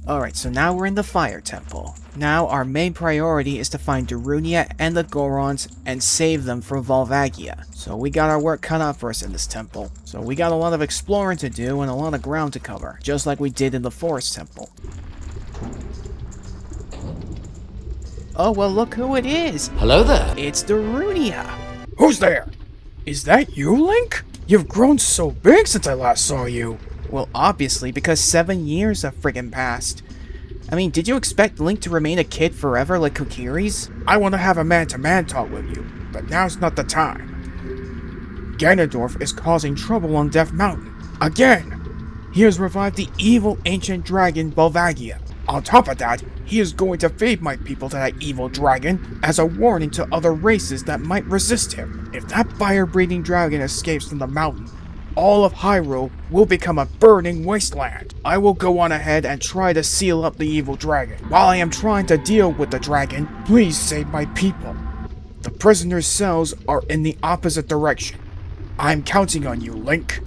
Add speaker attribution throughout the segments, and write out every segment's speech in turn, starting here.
Speaker 1: Alright, so now we're in the Fire Temple. Now our main priority is to find Darunia and the Gorons and save them from Volvagia. So we got our work cut out for us in this temple. So we got a lot of exploring to do and a lot of ground to cover, just like we did in the Forest Temple. Oh, well look who it is!
Speaker 2: Hello there!
Speaker 1: It's Darunia!
Speaker 3: Who's there? Is that you, Link? You've grown so big since I last saw you.
Speaker 1: Well, obviously, because 7 years have friggin' passed. I mean, did you expect Link to remain a kid forever like Kokiri's?
Speaker 3: I want to have a man-to-man talk with you, but now's not the time. Ganondorf is causing trouble on Death Mountain. Again! He has revived the evil ancient dragon Volvagia. On top of that, he is going to feed my people to that evil dragon as a warning to other races that might resist him. If that fire-breathing dragon escapes from the mountain, all of Hyrule will become a burning wasteland. I will go on ahead and try to seal up the evil dragon. While I am trying to deal with the dragon, please save my people. The prisoners' cells are in the opposite direction. I'm counting on you, Link.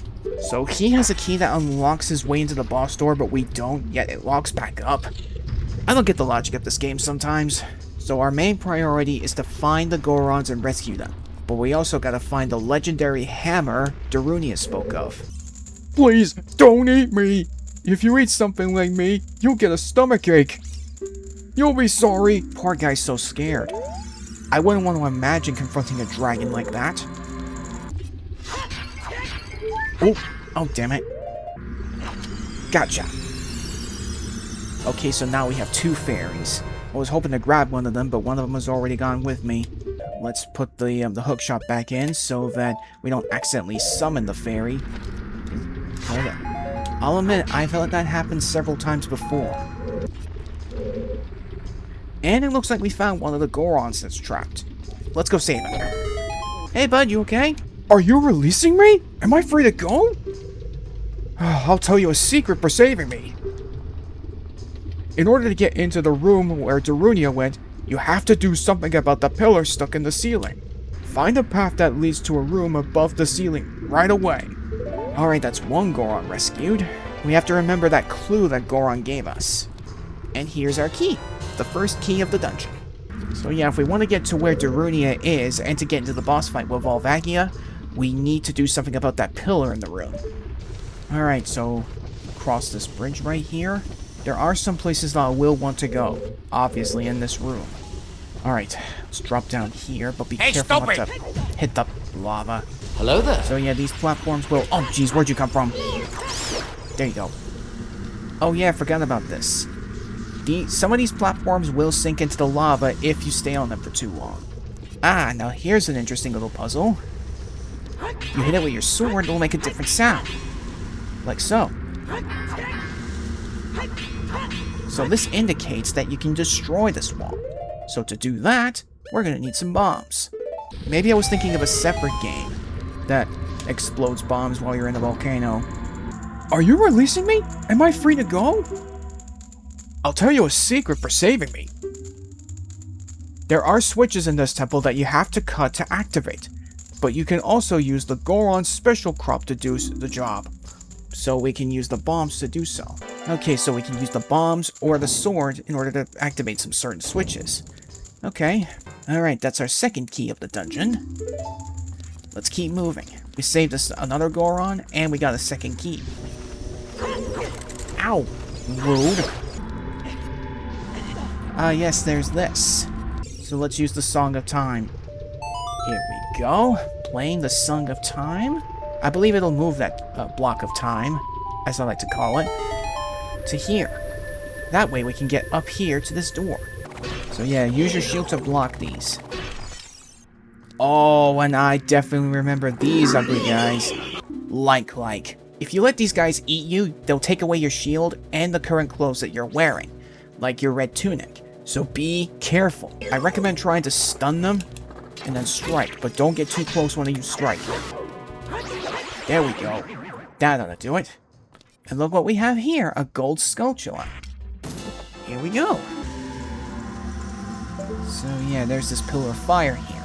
Speaker 1: So he has a key that unlocks his way into the boss door, but we don't, yet it locks back up. I don't get the logic of this game sometimes. So our main priority is to find the Gorons and rescue them. But we also gotta find the legendary hammer Darunia spoke of.
Speaker 3: Please, don't eat me. If you eat something like me, you'll get a stomachache. You'll be sorry.
Speaker 1: Poor guy's so scared. I wouldn't want to imagine confronting a dragon like that. Oh damn it. Gotcha. Okay, so now we have 2 fairies. I was hoping to grab one of them, but one of them has already gone with me. Let's put the hookshot back in so that we don't accidentally summon the fairy. Hold on. I'll admit, I've let that happen several times before. And it looks like we found one of the Gorons that's trapped. Let's go save him. Hey bud, you okay?
Speaker 3: Are you releasing me? Am I free to go? I'll tell you a secret for saving me. In order to get into the room where Darunia went, you have to do something about the pillar stuck in the ceiling. Find a path that leads to a room above the ceiling right away.
Speaker 1: Alright, that's one Goron rescued. We have to remember that clue that Goron gave us. And here's our key. The first key of the dungeon. So yeah, if we want to get to where Darunia is and to get into the boss fight with Volvagia, we need to do something about that pillar in the room. Alright, so cross this bridge right here. There are some places that I will want to go, obviously in this room. Alright, let's drop down here, but be careful not to hit the lava.
Speaker 2: Hello there.
Speaker 1: So yeah, these platforms will... Oh jeez, where'd you come from? There you go. Oh yeah, I forgot about this. Some of these platforms will sink into the lava if you stay on them for too long. Ah, now here's an interesting little puzzle. You hit it with your sword, it'll make a different sound. Like so. So this indicates that you can destroy this wall. So to do that, we're gonna need some bombs. Maybe I was thinking of a separate game that explodes bombs while you're in a volcano.
Speaker 3: Are you releasing me? Am I free to go? I'll tell you a secret for saving me. There are switches in this temple that you have to cut to activate, but you can also use the Goron special crop to do the job. So we can use the bombs to do so. Okay, so we can use the bombs or the sword in order to activate some certain switches. Okay, alright, that's our second key of the dungeon. Let's keep moving. We saved us another Goron, and we got a second key. Ow! Rude. Yes, there's this. So let's use the Song of Time. Here we go. Playing the Song of Time. I believe it'll move that block of time, as I like to call it, to here. That way we can get up here to this door. So yeah, use your shield to block these. Oh, and I definitely remember these ugly guys. Like. If you let these guys eat you, they'll take away your shield and the current clothes that you're wearing, like your red tunic. So be careful. I recommend trying to stun them and then strike, but don't get too close when you strike. There we go. That ought to do it. And look what we have here, a gold sculpture. Here we go. So yeah, there's this pillar of fire here.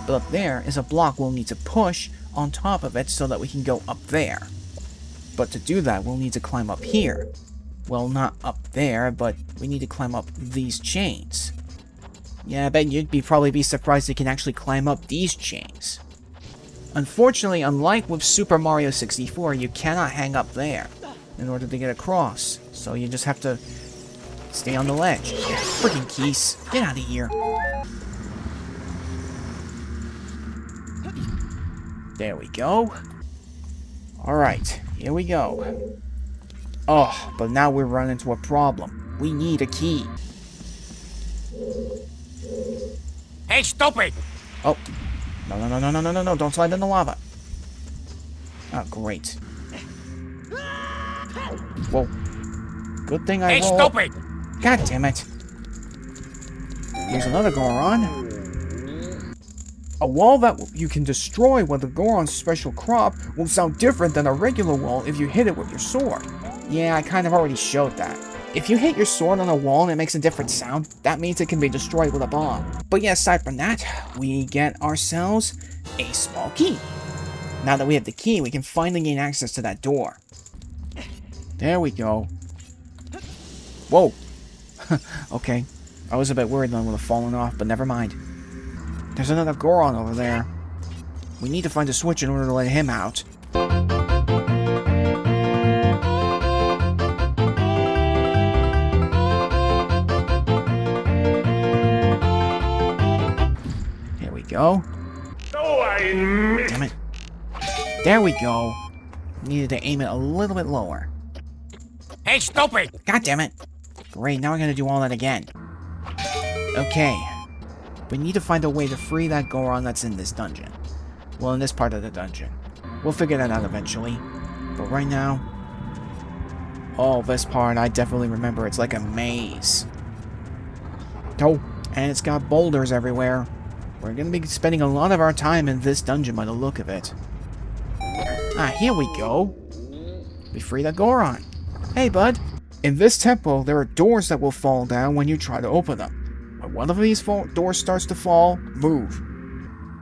Speaker 3: But up there is a block we'll need to push on top of it so that we can go up there. But to do that, we'll need to climb up here,
Speaker 1: Well, not up there, but we need to climb up these chains. Yeah, I bet you'd probably be surprised you can actually climb up these chains. Unfortunately, unlike with Super Mario 64, you cannot hang up there in order to get across. So you just have to stay on the ledge. Freaking keys. Get out of here. There we go. Alright, here we go. Oh, but now we're running into a problem. We need a key.
Speaker 2: Hey, stupid!
Speaker 1: Oh. No, don't slide in the lava. Oh, great. Whoa. Good thing I
Speaker 2: Hey,
Speaker 1: rolled.
Speaker 2: stupid!
Speaker 1: God damn it. Here's another Goron. A wall that you can destroy with the Goron's special crop will sound different than a regular wall if you hit it with your sword. Yeah, I kind of already showed that. If you hit your sword on a wall and it makes a different sound, that means it can be destroyed with a bomb. But yeah, aside from that, we get ourselves a small key. Now that we have the key, we can finally gain access to that door. There we go. Whoa. Okay. I was a bit worried that I would have fallen off, but never mind. There's another Goron over there. We need to find a switch in order to let him out. Here we go. Damn it. There we go. Needed to aim it a little bit lower.
Speaker 2: Hey, stupid!
Speaker 1: God damn it. Great, now we're gonna do all that again. Okay. We need to find a way to free that Goron that's in this dungeon. Well, in this part of the dungeon. We'll figure that out eventually. But right now... Oh, this part, I definitely remember. It's like a maze. Oh, and it's got boulders everywhere. We're gonna be spending a lot of our time in this dungeon by the look of it. Ah, here we go. We free the Goron. Hey, bud. In this temple, there are doors that will fall down when you try to open them. When one of these doors starts to fall, move.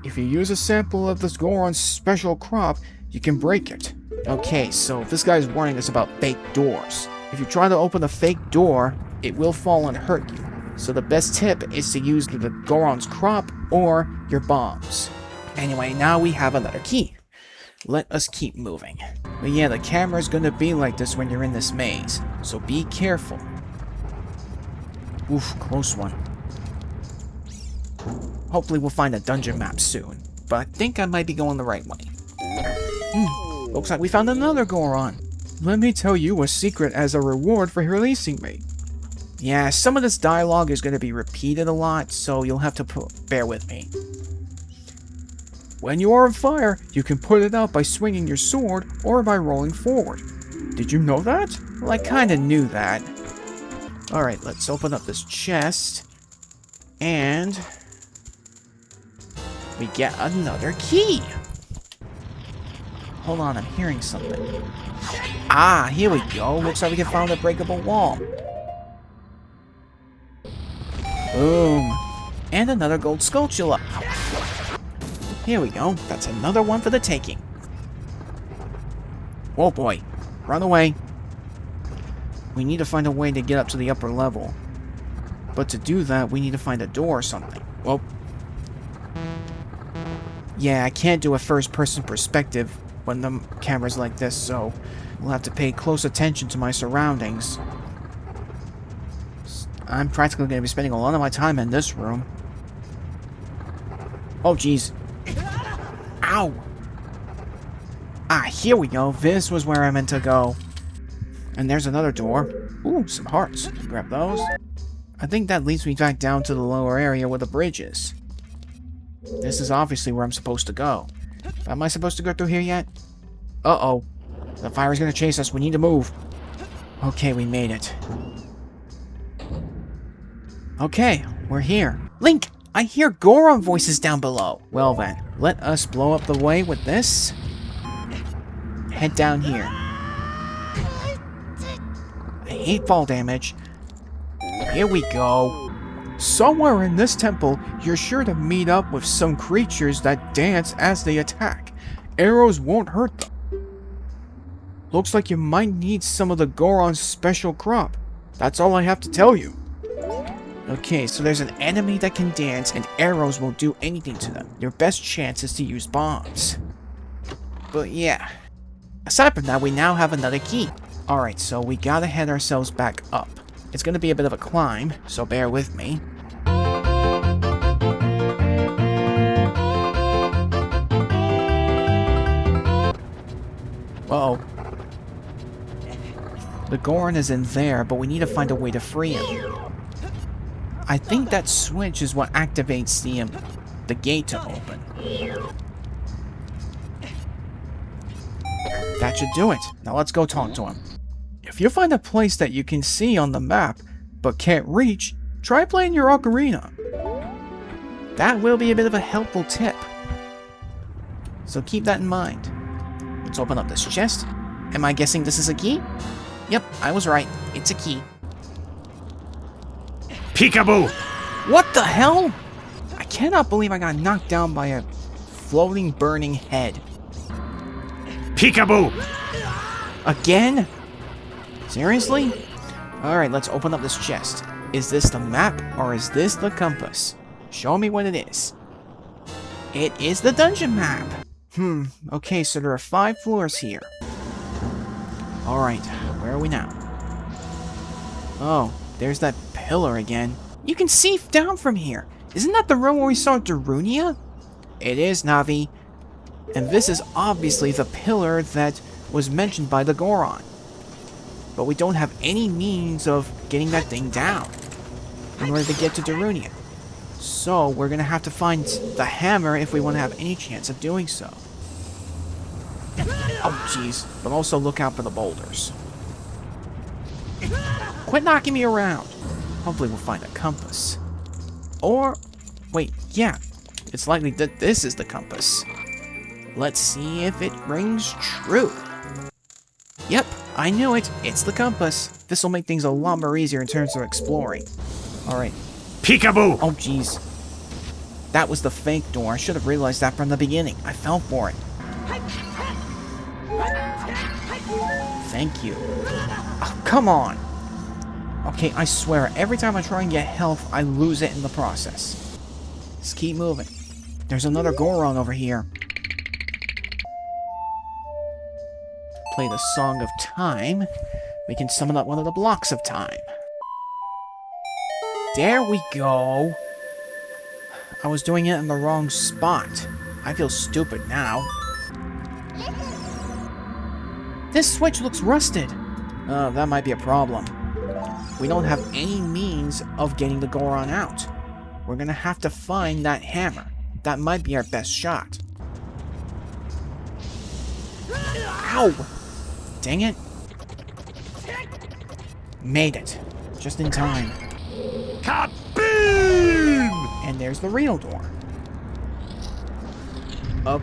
Speaker 1: If you use a sample of this Goron's special crop, you can break it. Okay, so this guy's warning us about fake doors. If you try to open a fake door, it will fall and hurt you. So the best tip is to use the Goron's crop or your bombs. Anyway, now we have another key. Let us keep moving. But yeah, the camera's gonna be like this when you're in this maze, so be careful. Oof, close one. Hopefully we'll find a dungeon map soon, but I think I might be going the right way. Looks like we found another Goron.
Speaker 3: Let me tell you a secret as a reward for releasing me.
Speaker 1: Yeah, some of this dialogue is going to be repeated a lot, so you'll have to bear with me.
Speaker 3: When you are on fire, you can put it out by swinging your sword or by rolling forward. Did you know that?
Speaker 1: Well, I kind of knew that. Alright, let's open up this chest. And... we get another key! Hold on, I'm hearing something. Ah, here we go. Looks like we can find a breakable wall. Boom. And another gold sculpture. Here we go. That's another one for the taking. Whoa, boy. Run away. We need to find a way to get up to the upper level. But to do that, we need to find a door or something. Whoa. Yeah, I can't do a first-person perspective when the camera's like this, so we'll have to pay close attention to my surroundings. I'm practically going to be spending a lot of my time in this room. Oh, jeez. Ow! Ah, here we go. This was where I meant to go. And there's another door. Ooh, some hearts. Grab those. I think that leads me back down to the lower area where the bridge is. This is obviously where I'm supposed to go. Am I supposed to go through here yet? Uh-oh. The fire is going to chase us. We need to move. Okay, we made it. Okay, we're here. Link! I hear Goron voices down below. Well then, let us blow up the way with this. Head down here. I hate fall damage. Here we go.
Speaker 3: Somewhere in this temple, you're sure to meet up with some creatures that dance as they attack. Arrows won't hurt them. Looks like you might need some of the Goron's special crop. That's all I have to tell you.
Speaker 1: Okay, so there's an enemy that can dance and arrows won't do anything to them. Your best chance is to use bombs. But yeah. Aside from that, we now have another key. Alright, so we gotta head ourselves back up. It's gonna be a bit of a climb, so bear with me. Whoa. The Goron is in there, but we need to find a way to free him. I think that switch is what activates the gate to open. That should do it. Now let's go talk to him. If you find a place that you can see on the map, but can't reach, try playing your Ocarina. That will be a bit of a helpful tip. So keep that in mind. Let's open up this chest. Am I guessing this is a key? Yep, I was right. It's a key.
Speaker 2: Peekaboo!
Speaker 1: What the hell? I cannot believe I got knocked down by a floating, burning head.
Speaker 2: Peekaboo!
Speaker 1: Again? Seriously? Alright, let's open up this chest. Is this the map, or is this the compass? Show me what it is. It is the dungeon map! Okay, so there are 5 floors here. Alright, where are we now? Oh, there's that pillar again. You can see down from here. Isn't that the room where we saw Darunia? It is, Navi. And this is obviously the pillar that was mentioned by the Goron. But we don't have any means of getting that thing down in order to get to Darunia. So we're gonna have to find the hammer if we want to have any chance of doing so. Oh jeez, but also look out for the boulders. Quit knocking me around. Hopefully we'll find a compass. Or, wait, yeah, it's likely that this is the compass. Let's see if it rings true. Yep, I knew it. It's the compass. This will make things a lot more easier in terms of exploring. Alright.
Speaker 2: Peekaboo!
Speaker 1: Oh, jeez. That was the fake door. I should have realized that from the beginning. I fell for it. Thank you. Oh, come on. Okay, I swear, every time I try and get health, I lose it in the process. Let's keep moving. There's another Goron over here. Play the Song of Time. We can summon up one of the blocks of time. There we go. I was doing it in the wrong spot. I feel stupid now. This switch looks rusted. That might be a problem. We don't have any means of getting the Goron out. We're gonna have to find that hammer. That might be our best shot. Ow! Dang it. Made it. Just in time.
Speaker 2: Kaboom!
Speaker 1: And there's the real door. Up.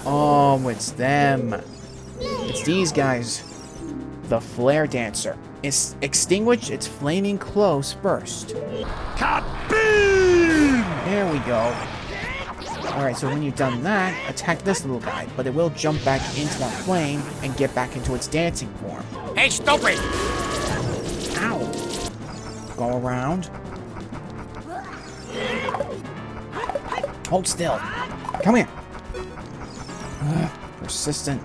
Speaker 1: Oh, it's them. It's these guys. The Flare Dancer. It's extinguish its flaming clothes first.
Speaker 2: Kaboom!
Speaker 1: There we go. Alright, so when you've done that, attack this little guy, but it will jump back into that flame and get back into its dancing form.
Speaker 2: Hey, stupid!
Speaker 1: Ow! Go around. Hold still. Come here. Persistent.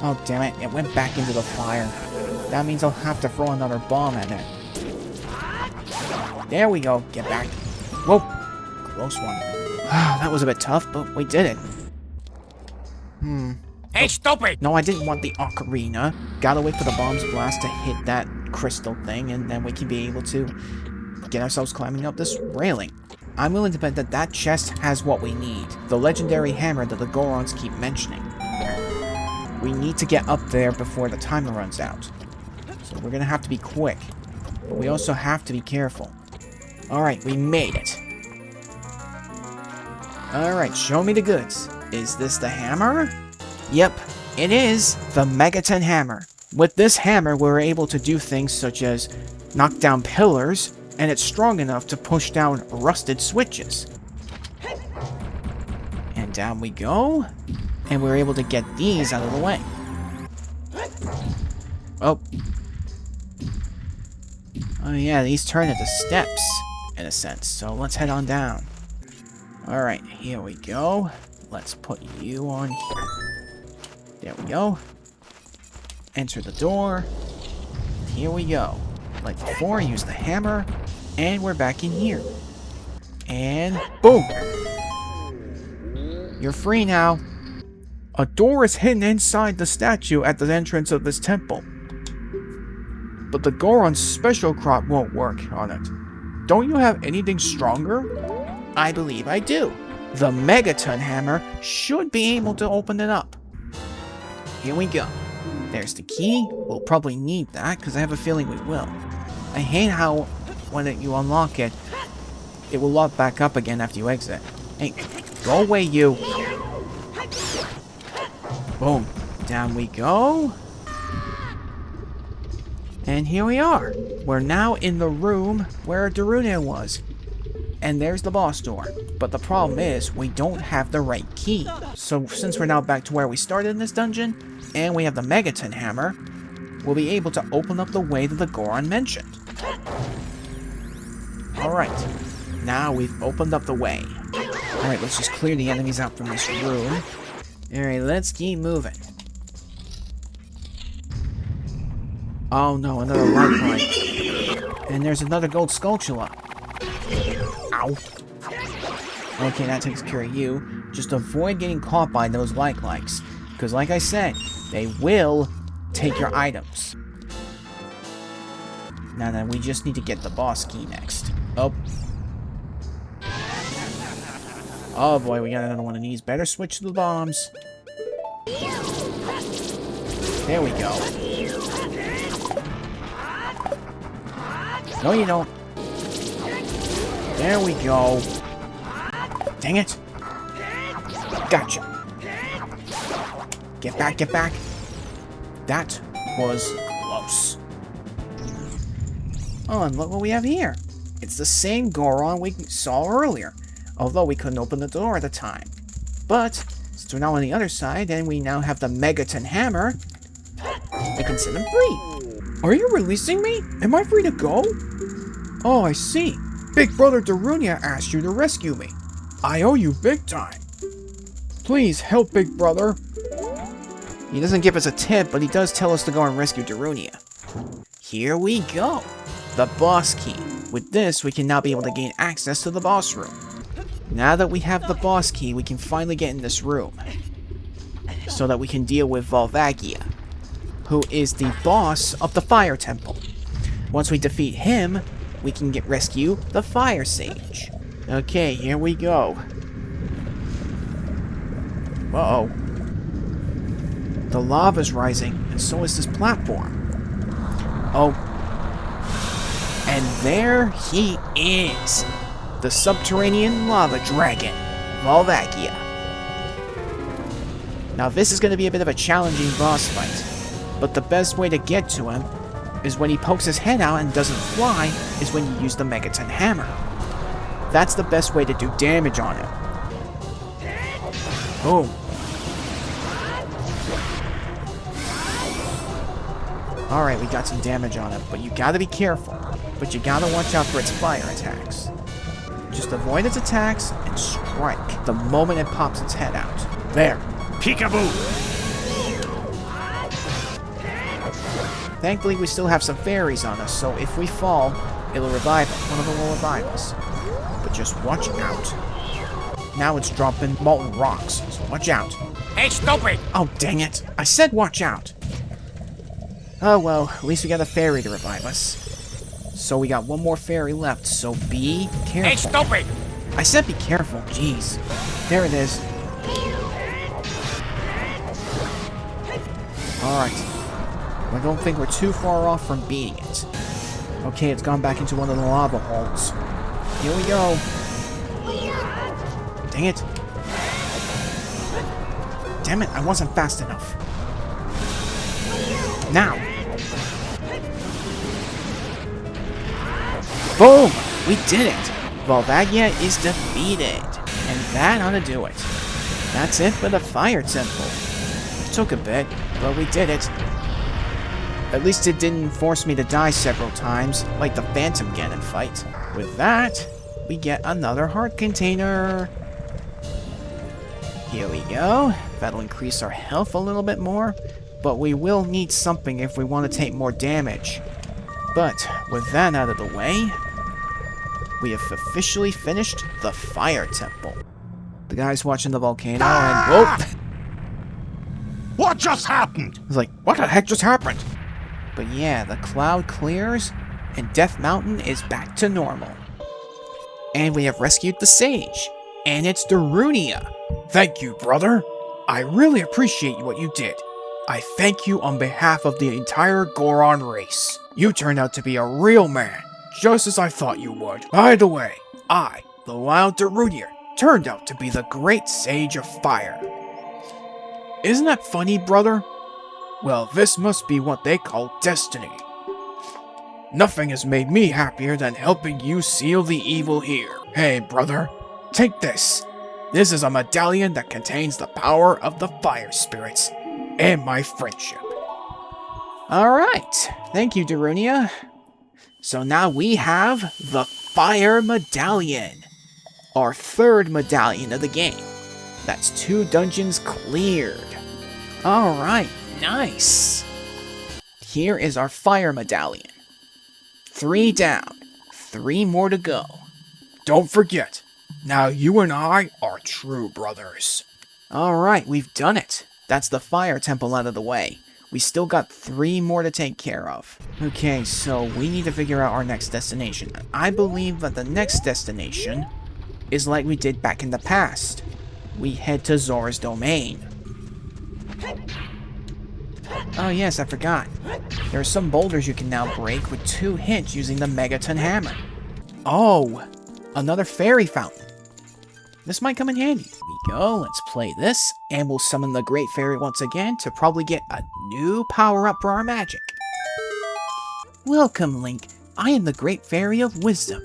Speaker 1: Oh, damn it. It went back into the fire. That means I'll have to throw another bomb at it. There we go. Get back. Whoa. Close one. That was a bit tough, but we did it.
Speaker 2: Hey, stupid!
Speaker 1: No, I didn't want the Ocarina. Gotta wait for the bomb's blast to hit that crystal thing, and then we can be able to get ourselves climbing up this railing. I'm willing to bet that that chest has what we need. The legendary hammer that the Gorons keep mentioning. We need to get up there before the timer runs out. So we're gonna have to be quick. But we also have to be careful. Alright, we made it. Alright, show me the goods. Is this the hammer? Yep, it is the Megaton Hammer. With this hammer, we're able to do things such as knock down pillars, and it's strong enough to push down rusted switches. And down we go. And we're able to get these out of the way. Oh. Oh yeah, these turn into steps, in a sense. So let's head on down. Alright, here we go. Let's put you on here. There we go. Enter the door. Here we go. Like before, use the hammer. And we're back in here. And boom! You're free now.
Speaker 3: A door is hidden inside the statue at the entrance of this temple. But the Goron's special crop won't work on it. Don't you have anything stronger?
Speaker 1: I believe I do. The Megaton Hammer should be able to open it up. Here we go. There's the key. We'll probably need that, because I have a feeling we will. I hate how, when you unlock it, it will lock back up again after you exit. Hey, go away, you. Boom. Down we go. And here we are. We're now in the room where Darunia was. And there's the boss door. But the problem is, we don't have the right key. So since we're now back to where we started in this dungeon, and we have the Megaton Hammer, we'll be able to open up the way that the Goron mentioned. Alright. Now we've opened up the way. Alright, let's just clear the enemies out from this room. Alright, let's keep moving. Oh no, another lifeline. And there's another gold Skulltula. Ow. Okay, that takes care of you. Just avoid getting caught by those likes. Because like I said, they will take your items. Now then, we just need to get the boss key next. Oh. Oh boy, we got another one of these. Better switch to the bombs. There we go. No, you don't. There we go. Dang it. Gotcha. Get back, get back. That was close. Oh, and look what we have here. It's the same Goron we saw earlier, although we couldn't open the door at the time. But, since we're now on the other side, and we now have the Megaton Hammer, we can set him free.
Speaker 3: Are you releasing me? Am I free to go? Oh, I see. Big Brother Darunia asked you to rescue me. I owe you big time. Please help Big Brother.
Speaker 1: He doesn't give us a tip, but he does tell us to go and rescue Darunia. Here we go. The boss key. With this, we can now be able to gain access to the boss room. Now that we have the boss key, we can finally get in this room. So that we can deal with Volvagia, who is the boss of the Fire Temple. Once we defeat him, we can rescue the Fire Sage. Okay, here we go. Uh-oh. The lava's rising, and so is this platform. Oh. And there he is. The subterranean lava dragon, Volvagia. Now this is going to be a bit of a challenging boss fight, but the best way to get to him is when he pokes his head out and doesn't fly, is when you use the Megaton Hammer. That's the best way to do damage on him. Boom. Alright, we got some damage on him, but you gotta be careful. But you gotta watch out for its fire attacks. Just avoid its attacks and strike the moment it pops its head out. There.
Speaker 2: Peekaboo!
Speaker 1: Thankfully, we still have some fairies on us, so if we fall, it'll revive us. One of them will revive us. But just watch out. Now it's dropping molten rocks, so watch out.
Speaker 2: Hey, stupid!
Speaker 1: Oh, dang it. I said watch out. Oh well, at least we got a fairy to revive us. So we got one more fairy left, so be careful.
Speaker 2: Hey, stupid!
Speaker 1: I said be careful, jeez. There it is. Alright. I don't think we're too far off from beating it. Okay, it's gone back into one of the lava holes. Here we go. Dang it. Damn it, I wasn't fast enough. Now. Boom! We did it! Volvagia is defeated. And that ought to do it. That's it for the fire temple. It took a bit, but we did it. At least it didn't force me to die several times, like the Phantom Ganon fight. With that, we get another heart container. Here we go. That'll increase our health a little bit more, but we will need something if we want to take more damage. But with that out of the way, we have officially finished the fire temple. The guy's watching the volcano and... Whoa!
Speaker 2: What just happened?
Speaker 3: It's like, what the heck just happened?
Speaker 1: But yeah, the cloud clears, and Death Mountain is back to normal. And we have rescued the sage, and it's Darunia.
Speaker 3: Thank you, brother. I really appreciate what you did. I thank you on behalf of the entire Goron race. You turned out to be a real man, just as I thought you would. By the way, I, the wild Darunia, turned out to be the great sage of fire. Isn't that funny, brother? Well, this must be what they call destiny. Nothing has made me happier than helping you seal the evil here. Hey, brother, take this. This is a medallion that contains the power of the fire spirits and my friendship.
Speaker 1: Alright, thank you, Darunia. So now we have the Fire Medallion, our third medallion of the game. That's 2 dungeons cleared. Alright, nice. Here is our Fire Medallion. 3 down, 3 more to go.
Speaker 3: Don't forget, now you and I are true brothers.
Speaker 1: Alright, we've done it. That's the fire temple out of the way. We still got 3 more to take care of. Okay, so we need to figure out our next destination. I believe that the next destination is like we did back in the past. We head to Zora's domain. Oh yes, I forgot. There are some boulders you can now break with 2 hits using the Megaton Hammer. Oh, another fairy fountain. This might come in handy. Here we go, let's play this, and we'll summon the Great Fairy once again to probably get a new power-up for our magic. Welcome, Link. I am the Great Fairy of Wisdom.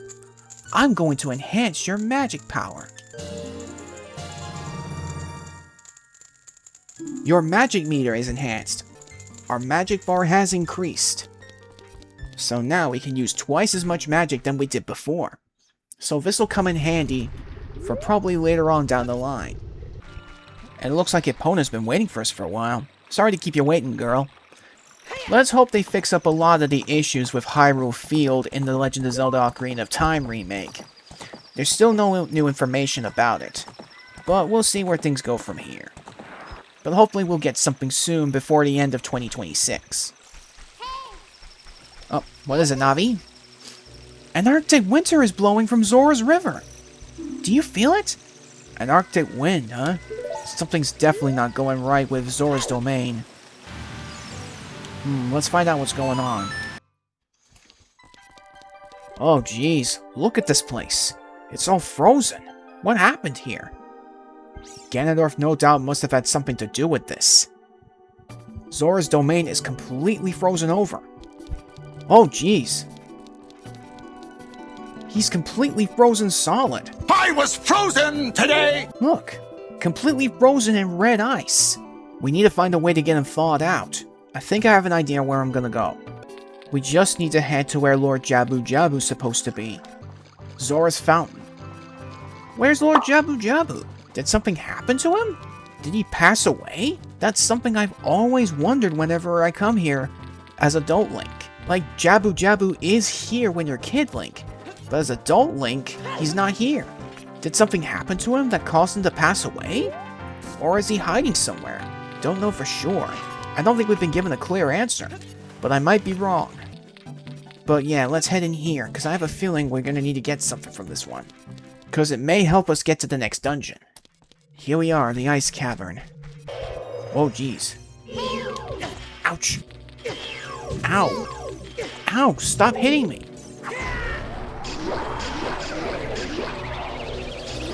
Speaker 1: I'm going to enhance your magic power. Your magic meter is enhanced. Our magic bar has increased. So now we can use twice as much magic than we did before. So this will come in handy for probably later on down the line. And it looks like Epona's been waiting for us for a while. Sorry to keep you waiting, girl. Let's hope they fix up a lot of the issues with Hyrule Field in the Legend of Zelda Ocarina of Time remake. There's still no new information about it, but we'll see where things go from here. But hopefully we'll get something soon before the end of 2026. Oh, what is it, Navi? An Arctic winter is blowing from Zora's River. Do you feel it? An Arctic wind, huh? Something's definitely not going right with Zora's domain. Let's find out what's going on. Oh, jeez. Look at this place. It's all frozen. What happened here? Ganondorf no doubt must have had something to do with this. Zora's domain is completely frozen over. Oh, jeez. He's completely frozen solid.
Speaker 2: I was frozen today!
Speaker 1: Look, completely frozen in red ice. We need to find a way to get him thawed out. I think I have an idea where I'm gonna go. We just need to head to where Lord Jabu Jabu's supposed to be. Zora's Fountain. Where's Lord Jabu Jabu? Did something happen to him? Did he pass away? That's something I've always wondered whenever I come here as adult Link. Like, Jabu Jabu is here when you're Kid Link, but as adult Link, he's not here. Did something happen to him that caused him to pass away? Or is he hiding somewhere? Don't know for sure. I don't think we've been given a clear answer, but I might be wrong. But yeah, let's head in here, because I have a feeling we're going to need to get something from this one. Because it may help us get to the next dungeon. Here we are, the ice cavern. Oh, jeez. Ouch. Ow. Ow, stop hitting me.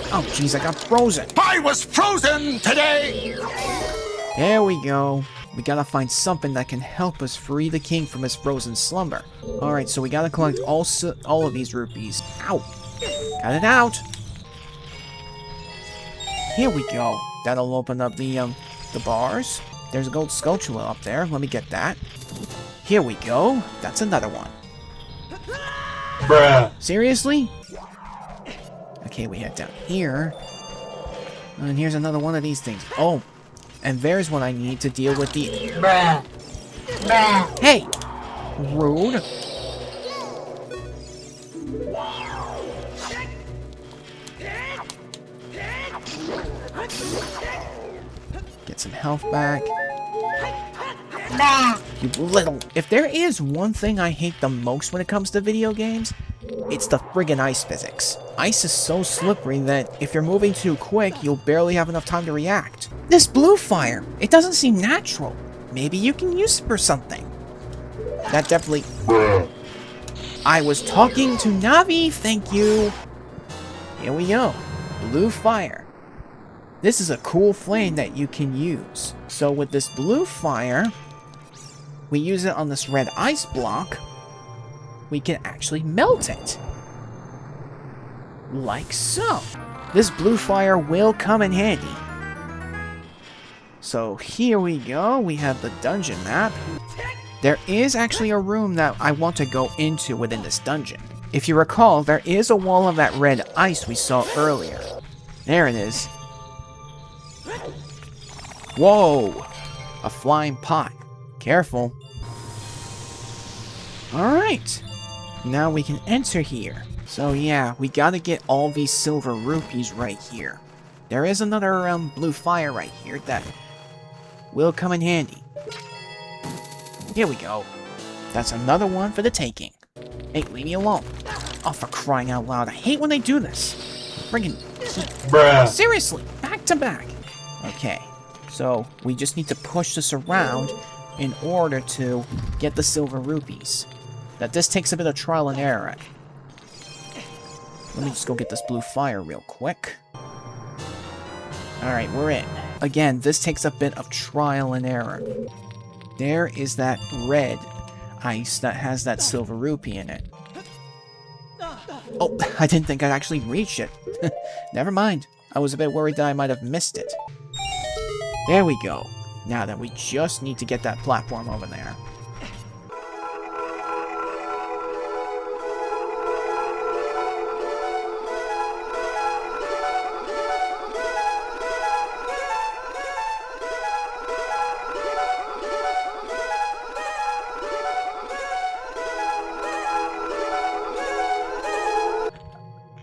Speaker 1: Oh, jeez, I got frozen.
Speaker 2: I was frozen today!
Speaker 1: There we go. We gotta find something that can help us free the king from his frozen slumber. Alright, so we gotta collect all of these rupees. Ow! Got it out! Here we go. That'll open up the bars. There's a gold sculpture up there. Let me get that. Here we go. That's another one.
Speaker 2: Bruh.
Speaker 1: Seriously? Okay, we head down here. And here's another one of these things. Oh, and there's what I need to deal with the...
Speaker 4: Bruh. Bruh.
Speaker 1: Hey! Rude. Get some health back. You little... If there is one thing I hate the most when it comes to video games, it's the friggin' ice physics. Ice is so slippery that if you're moving too quick, you'll barely have enough time to react. This blue fire, it doesn't seem natural. Maybe you can use it for something. That definitely... I was talking to Navi, thank you. Here we go. Blue fire. This is a cool flame that you can use. So with this blue fire, we use it on this red ice block, we can actually melt it. Like so. This blue fire will come in handy. So here we go, we have the dungeon map. There is actually a room that I want to go into within this dungeon. If you recall, there is a wall of that red ice we saw earlier. There it is. Whoa! A flying pot. Careful. Alright. Now we can enter here. So yeah, we gotta get all these silver rupees right here. There is another blue fire right here that will come in handy. Here we go. That's another one for the taking. Hey, leave me alone. Oh, for crying out loud. I hate when they do this. Friggin'
Speaker 2: Bruh.
Speaker 1: seriously, back to back. Okay, so we just need to push this around in order to get the silver rupees. That this takes a bit of trial and error. Let me just go get this blue fire real quick. Alright, we're in. Again, this takes a bit of trial and error. There is that red ice that has that silver rupee in it. Oh, I didn't think I'd actually reach it. Never mind. I was a bit worried that I might have missed it. There we go. Now then, we just need to get that platform over there.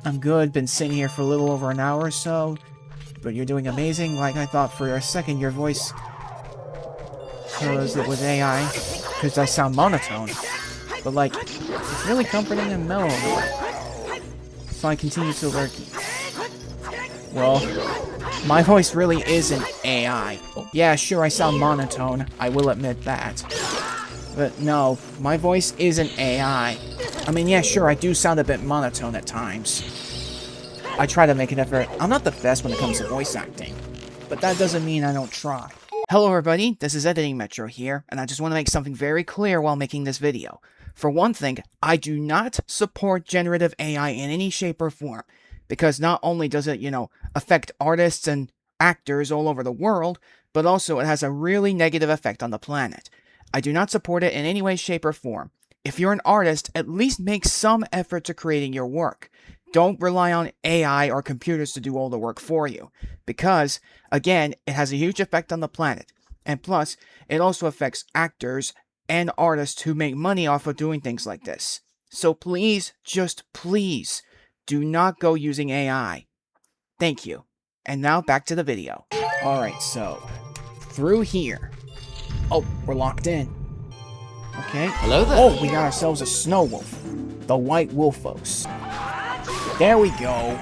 Speaker 1: I'm good, been sitting here for a little over an hour or so, but you're doing amazing. Like I thought for a second your voice, because it was AI, because I sound monotone, but like, it's really comforting and mellow. So I continue to lurky. Well, my voice really isn't AI. Yeah, sure, I sound monotone, I will admit that. But no, my voice isn't AI. I mean, yeah, sure, I do sound a bit monotone at times. I try to make an effort. I'm not the best when it comes to voice acting, but that doesn't mean I don't try. Hello everybody, this is Editing Metro here, and I just want to make something very clear while making this video. For one thing, I do not support generative AI in any shape or form, because not only does it, affect artists and actors all over the world, but also it has a really negative effect on the planet. I do not support it in any way, shape, or form. If you're an artist, at least make some effort to creating your work. Don't rely on AI or computers to do all the work for you. Because, again, it has a huge effect on the planet. And plus, it also affects actors and artists who make money off of doing things like this. So please, just please, do not go using AI. Thank you. And now back to the video. Alright, so, through here. Oh, we're locked in. Okay.
Speaker 4: Hello there.
Speaker 1: Oh, we got ourselves a snow wolf. The white wolfos. There we go.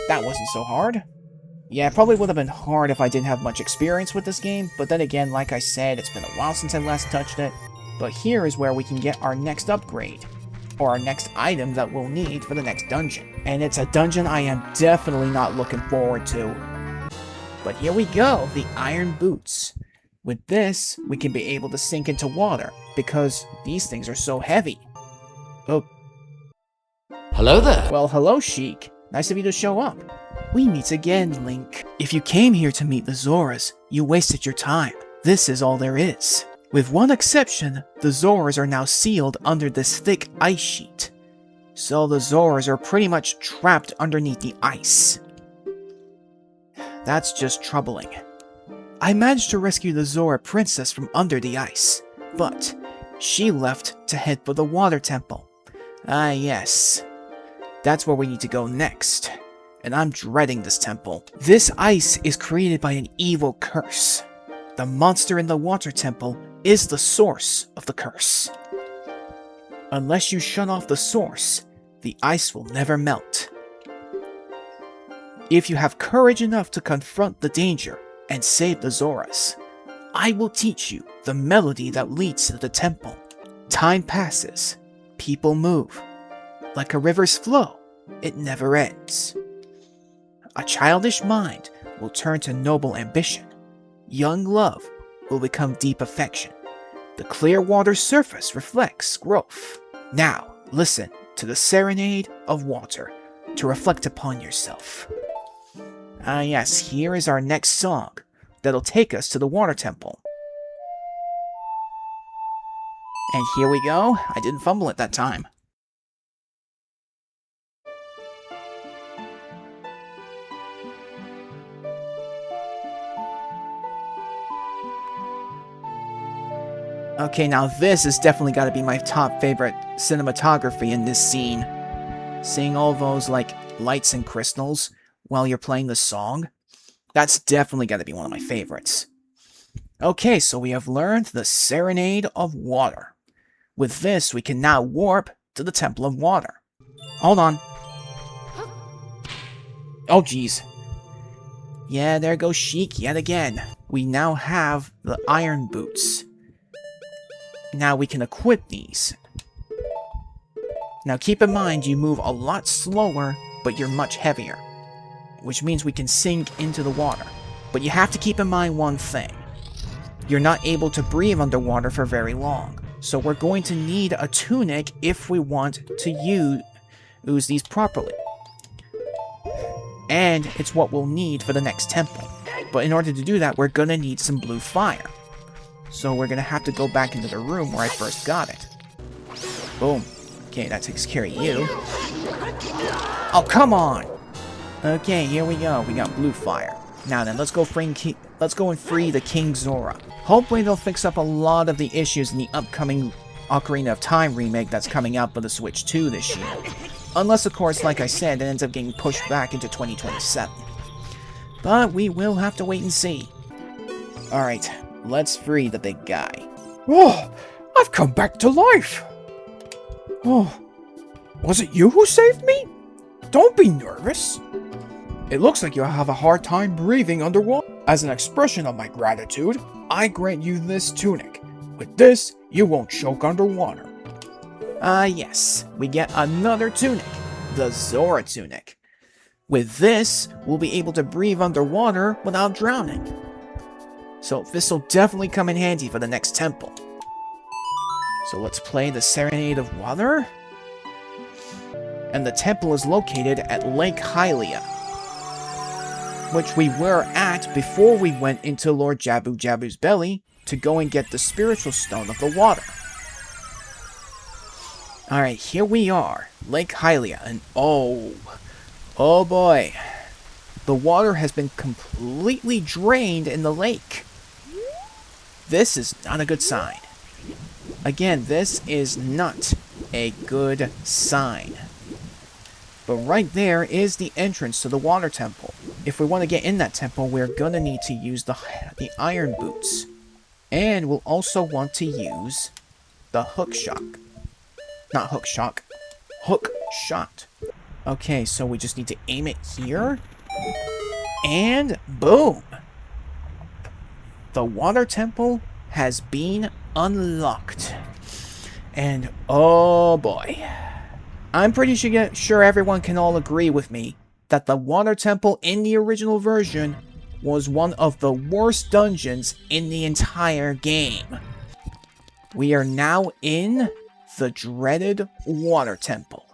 Speaker 1: That wasn't so hard. Yeah, it probably would have been hard if I didn't have much experience with this game, but then again, like I said, it's been a while since I last touched it. But here is where we can get our next upgrade, or our next item that we'll need for the next dungeon. And it's a dungeon I am definitely not looking forward to. But here we go, the iron boots. With this, we can be able to sink into water, because these things are so heavy. Oh.
Speaker 4: Hello there.
Speaker 1: Well, hello, Sheik. Nice of you to show up. We meet again, Link. If you came here to meet the Zoras, you wasted your time. This is all there is. With one exception, the Zoras are now sealed under this thick ice sheet. So the Zoras are pretty much trapped underneath the ice. That's just troubling. I managed to rescue the Zora princess from under the ice, but she left to head for the water temple. Ah yes, that's where we need to go next. And I'm dreading this temple. This ice is created by an evil curse. The monster in the water temple is the source of the curse. Unless you shut off the source, the ice will never melt. If you have courage enough to confront the danger and save the Zoras, I will teach you the melody that leads to the temple. Time passes, people move. Like a river's flow, it never ends. A childish mind will turn to noble ambition. Young love will become deep affection. The clear water's surface reflects growth. Now, listen to the serenade of water to reflect upon yourself. Ah yes, here is our next song that'll take us to the water temple. And here we go. I didn't fumble it that time. Okay, now this has definitely got to be my top favorite cinematography in this scene. Seeing all those, like, lights and crystals while you're playing the song, that's definitely got to be one of my favorites. Okay, so we have learned the Serenade of Water. With this, we can now warp to the Temple of Water. Hold on. Oh, jeez. Yeah, there goes Sheik yet again. We now have the Iron Boots. Now we can equip these. Now keep in mind you move a lot slower, but you're much heavier, which means we can sink into the water. But you have to keep in mind one thing. You're not able to breathe underwater for very long, so we're going to need a tunic if we want to use these properly. And it's what we'll need for the next temple. But in order to do that, we're gonna need some blue fire. So we're gonna have to go back into the room where I first got it. Boom. Okay, that takes care of you. Oh, come on! Okay, here we go. We got blue fire. Now then, let's go and free the King Zora. Hopefully they'll fix up a lot of the issues in the upcoming Ocarina of Time remake that's coming out for the Switch 2 this year. Unless, of course, like I said, it ends up getting pushed back into 2027. But we will have to wait and see. Alright. Let's free the big guy.
Speaker 3: Oh, I've come back to life. Oh, was it you who saved me? Don't be nervous. It looks like you have a hard time breathing underwater. As an expression of my gratitude, I grant you this tunic. With this, you won't choke underwater.
Speaker 1: Yes, we get another tunic, the Zora tunic. With this, we'll be able to breathe underwater without drowning. So this will definitely come in handy for the next temple. So let's play the Serenade of Water. And the temple is located at Lake Hylia, which we were at before we went into Lord Jabu Jabu's belly to go and get the spiritual stone of the water. Alright, here we are, Lake Hylia, and oh boy, the water has been completely drained in the lake. This is not a good sign. Again, this is not a good sign. But right there is the entrance to the water temple. If we want to get in that temple, we're gonna need to use the Iron Boots. And we'll also want to use the Hook Shot. Not Hook Shot. Hook Shot. Okay, so we just need to aim it here. And boom! The water temple has been unlocked. And oh boy. I'm pretty sure everyone can all agree with me that the water temple in the original version was one of the worst dungeons in the entire game. We are now in the dreaded water temple.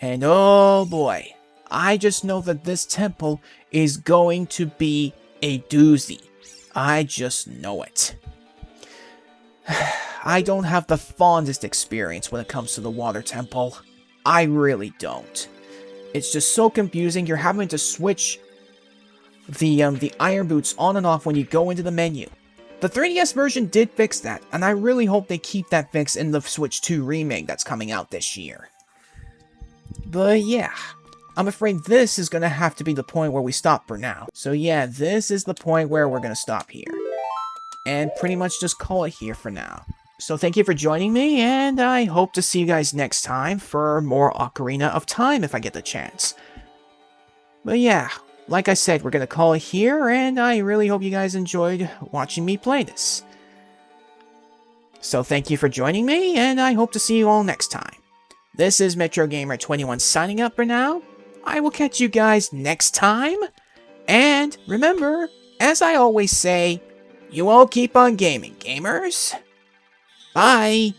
Speaker 1: And oh boy, I just know that this temple is going to be a doozy. I just know it. I don't have the fondest experience when it comes to the water temple. I really don't. It's just so confusing. You're having to switch the iron boots on and off when you go into the menu. The 3DS version did fix that, and I really hope they keep that fix in the Switch 2 remake that's coming out this year. But yeah, I'm afraid this is going to have to be the point where we stop for now. So yeah, this is the point where we're going to stop here. And pretty much just call it here for now. So thank you for joining me, and I hope to see you guys next time for more Ocarina of Time if I get the chance. But yeah, like I said, we're going to call it here, and I really hope you guys enjoyed watching me play this. So thank you for joining me, and I hope to see you all next time. This is Metro Gamer 21 signing up for now. I will catch you guys next time. And remember, as I always say, you all keep on gaming, gamers. Bye!